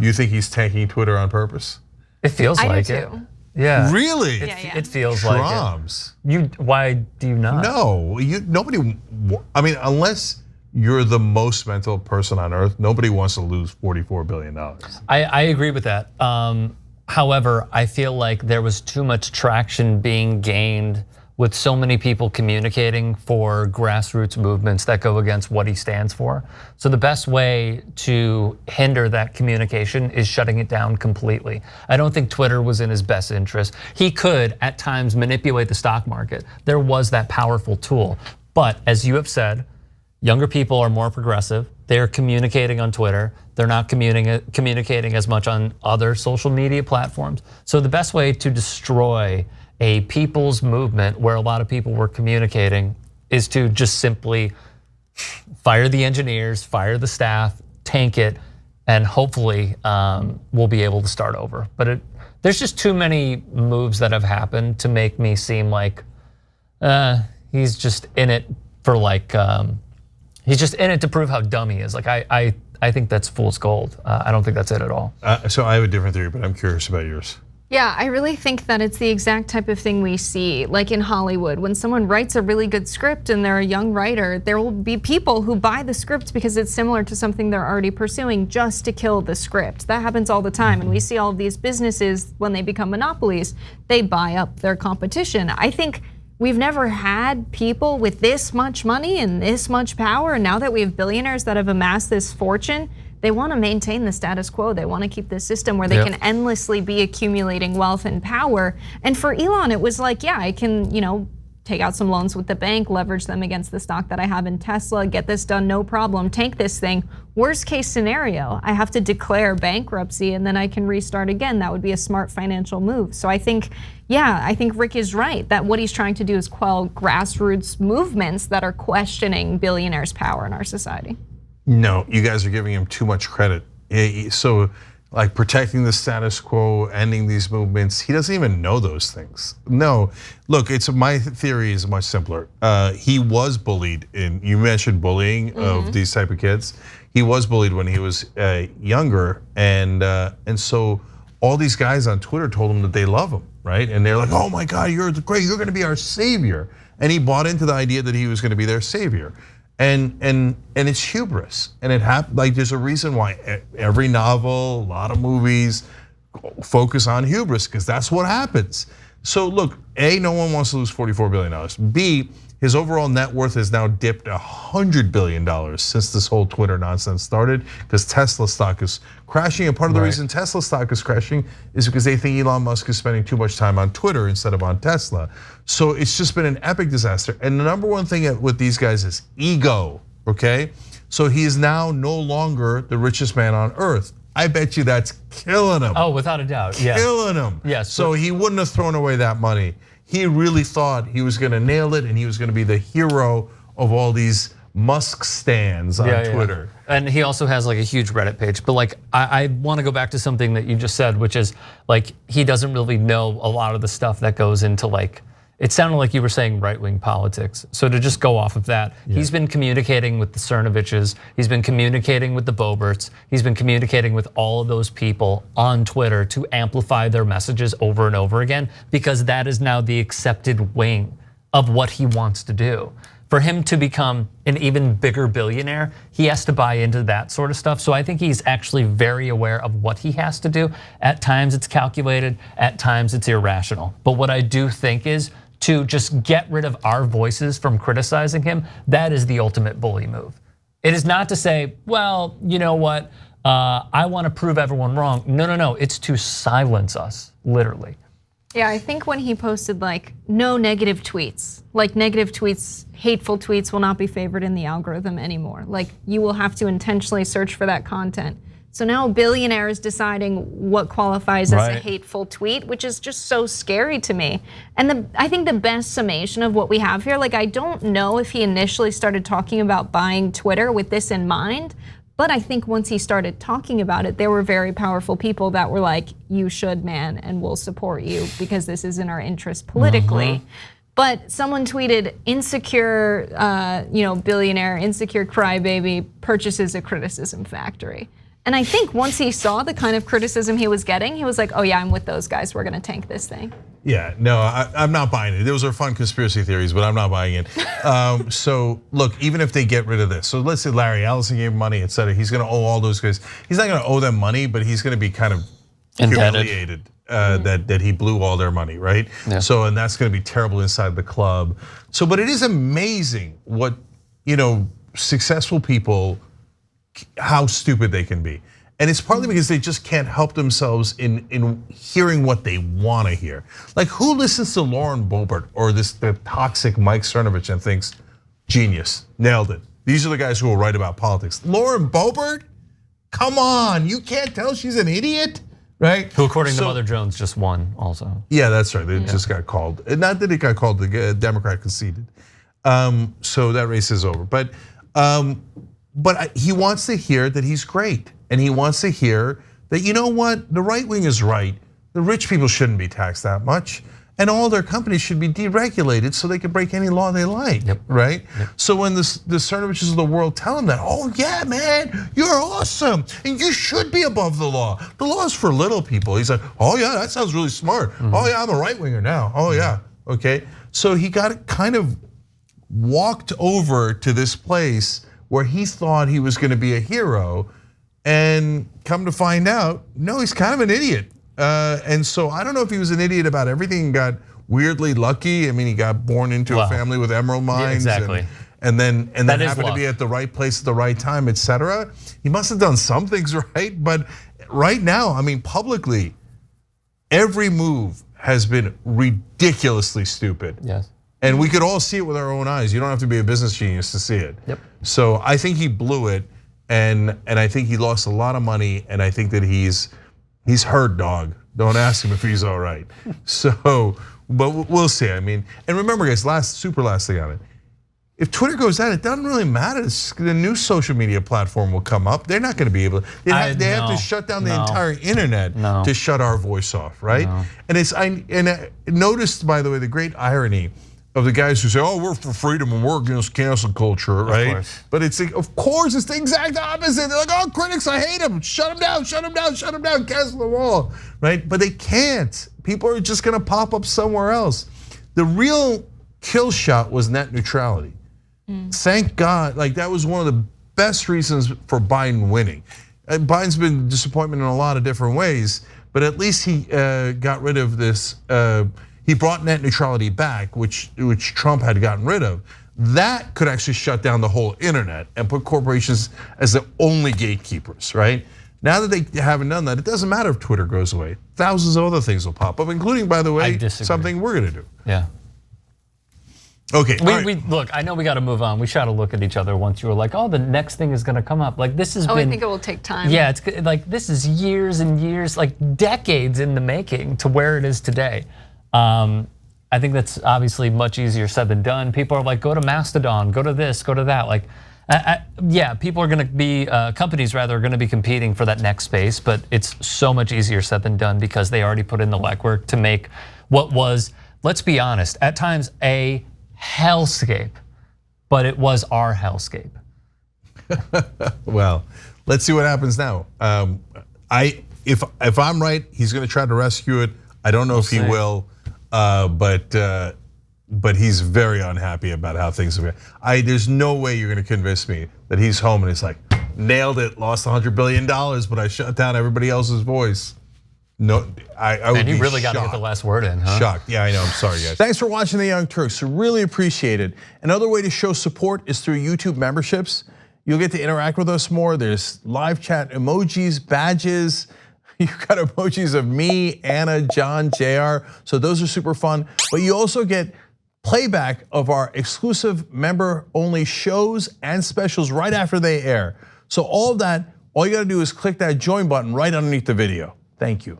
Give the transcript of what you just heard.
You think he's tanking Twitter on purpose? It feels like it. Yeah. Really? It feels like it. Why do you not? No, nobody. I mean, unless you're the most mental person on earth, nobody wants to lose $44 billion. I agree with that. However, I feel like there was too much traction being gained with so many people communicating for grassroots movements that go against what he stands for. So the best way to hinder that communication is shutting it down completely. I don't think Twitter was in his best interest. He could at times manipulate the stock market. There was that powerful tool. But as you have said, younger people are more progressive. They're communicating on Twitter. They're not communicating as much on other social media platforms. So the best way to destroy a people's movement where a lot of people were communicating is to just simply fire the engineers, fire the staff, tank it, and hopefully we'll be able to start over. But there's just too many moves that have happened to make me seem like he's just in it for like, he's just in it to prove how dumb he is. Like I think that's fool's gold. I don't think that's it at all. So I have a different theory, but I'm curious about yours. Yeah, I really think that it's the exact type of thing we see, like in Hollywood. When someone writes a really good script and they're a young writer, there will be people who buy the script because it's similar to something they're already pursuing just to kill the script. That happens all the time, and we see all of these businesses, when they become monopolies, they buy up their competition. I think we've never had people with this much money and this much power, and now that we have billionaires that have amassed this fortune, they want to maintain the status quo. They want to keep this system where they can endlessly be accumulating wealth and power. And for Elon, it was like, yeah, I can, take out some loans with the bank, leverage them against the stock that I have in Tesla, get this done, no problem, tank this thing. Worst case scenario, I have to declare bankruptcy and then I can restart again. That would be a smart financial move. So I think Rick is right that what he's trying to do is quell grassroots movements that are questioning billionaires' power in our society. No, you guys are giving him too much credit. So like protecting the status quo, ending these movements, he doesn't even know those things. No, look, my theory is much simpler. He was bullied you mentioned bullying of these type of kids. He was bullied when he was younger, and so all these guys on Twitter told him that they love him, right? And they're like, oh my God, you're great, you're gonna be our savior. And he bought into the idea that he was gonna be their savior. And it's hubris, and it happened. Like there's a reason why every novel, a lot of movies focus on hubris, because that's what happens. So look, A, no one wants to lose $44 billion. B, his overall net worth has now dipped $100 billion since this whole Twitter nonsense started, because Tesla stock is crashing. And part of the reason Tesla stock is crashing is because they think Elon Musk is spending too much time on Twitter instead of on Tesla. So it's just been an epic disaster. And the number one thing with these guys is ego, okay? So he is now no longer the richest man on earth. I bet you that's killing him. Oh, without a doubt, yes. Killing him. Yes. So he wouldn't have thrown away that money. He really thought he was gonna nail it and he was gonna be the hero of all these Musk stands on Twitter. And he also has like a huge Reddit page. But like, I want to go back to something that you just said, which is like, he doesn't really know a lot of the stuff that goes into like, it sounded like you were saying right-wing politics. So to just go off of that, he's been communicating with the Cernoviches, he's been communicating with the Boberts, he's been communicating with all of those people on Twitter to amplify their messages over and over again, because that is now the accepted wing of what he wants to do. For him to become an even bigger billionaire, he has to buy into that sort of stuff. So I think he's actually very aware of what he has to do. At times it's calculated, at times it's irrational. But what I do think is to just get rid of our voices from criticizing him, that is the ultimate bully move. It is not to say, well, you know what, I want to prove everyone wrong. No, it's to silence us, literally. Yeah, I think when he posted like, no negative tweets, like negative tweets, hateful tweets will not be favored in the algorithm anymore. Like you will have to intentionally search for that content. So now a billionaire is deciding what qualifies as a hateful tweet, which is just so scary to me. And I think the best summation of what we have here, like I don't know if he initially started talking about buying Twitter with this in mind, but I think once he started talking about it, there were very powerful people that were like, you should, man, and we'll support you because this is in our interest politically. But someone tweeted, insecure, billionaire, insecure crybaby purchases a criticism factory. And I think once he saw the kind of criticism he was getting, he was like, oh yeah, I'm with those guys. We're gonna tank this thing. Yeah, no, I'm not buying it. Those are fun conspiracy theories, but I'm not buying it. So look, even if they get rid of this, so let's say Larry Ellison gave money, et cetera, he's gonna owe all those guys. He's not gonna owe them money, but he's gonna be kind of humiliated that he blew all their money, right? Yeah. So, and that's gonna be terrible inside the club. So, but it is amazing what, successful people, how stupid they can be. And it's partly because they just can't help themselves in hearing what they want to hear. Like, who listens to Lauren Boebert or the toxic Mike Cernovich and thinks, genius, nailed it. These are the guys who will write about politics. Lauren Boebert? Come on, you can't tell she's an idiot, right? Who, according to Mother Jones, just won also. Yeah, that's right, it just got called. Not that it got called, the Democrat conceded. So that race is over, but he wants to hear that he's great. And he wants to hear that, you know what, the right wing is right. The rich people shouldn't be taxed that much. And all their companies should be deregulated so they can break any law they like, right? So when the Cernoviches of the world tell him that, oh yeah, man, you're awesome. And you should be above the law. The law is for little people. He's like, oh yeah, that sounds really smart. Oh yeah, I'm a right winger now. Oh yeah, okay. So he got kind of walked over to this place where he thought he was gonna be a hero, and come to find out, no, he's kind of an idiot. And so I don't know if he was an idiot about everything and got weirdly lucky. I mean, he got born into a family with emerald mines. Yeah, exactly. And then happened to be at the right place at the right time, et cetera. He must have done some things right, but right now, I mean, publicly, every move has been ridiculously stupid. Yes. And we could all see it with our own eyes. You don't have to be a business genius to see it. Yep. So I think he blew it. And I think he lost a lot of money, and I think that he's hurt, dog. Don't ask him if he's all right. So, but we'll see. I mean, and remember, guys, last thing on it. If Twitter goes down, it doesn't really matter. The new social media platform will come up. They're not going to be able to. They have to shut down the entire internet to shut our voice off, right? And I noticed, by the way, the great irony of the guys who say, oh, we're for freedom and we're against cancel culture, right? But it's like, of course, it's the exact opposite. They're like, oh, critics, I hate them. Shut them down, shut them down, shut them down, cancel them all, right? But they can't. People are just gonna pop up somewhere else. The real kill shot was net neutrality. Thank God, like that was one of the best reasons for Biden winning. Biden's been a disappointment in a lot of different ways, but at least he got rid of this, he brought net neutrality back, which Trump had gotten rid of. That could actually shut down the whole internet and put corporations as the only gatekeepers, right? Now that they haven't done that, it doesn't matter if Twitter goes away. Thousands of other things will pop up, including, by the way, something we're gonna do. Yeah. Okay. Look, I know we got to move on. We shot a look at each other once. You were like, "Oh, the next thing is going to come up." Like this has been. I think it will take time. Yeah, it's like this is years and years, like decades in the making to where it is today. I think that's obviously much easier said than done. People are like, "Go to Mastodon, go to this, go to that." Like, yeah, people are going to be companies rather are going to be competing for that next space, but it's so much easier said than done because they already put in the legwork to make what was, let's be honest, at times a hellscape, but it was our hellscape. Well, let's see what happens now. If I'm right, he's going to try to rescue it. I don't know if he will, but he's very unhappy about how things are. There's no way you're going to convince me that he's home and it's like, nailed it, lost $100 billion, but I shut down everybody else's voice. No, I would be you really got shocked. to get the last word in, huh? Shocked, yeah, I know, I'm sorry guys. Thanks for watching The Young Turks, really appreciate it. Another way to show support is through YouTube memberships. You'll get to interact with us more. There's live chat emojis, badges. You've got emojis of me, Anna, John, JR, so those are super fun. But you also get playback of our exclusive member-only shows and specials right after they air. So all of that, all you gotta do is click that join button right underneath the video. Thank you.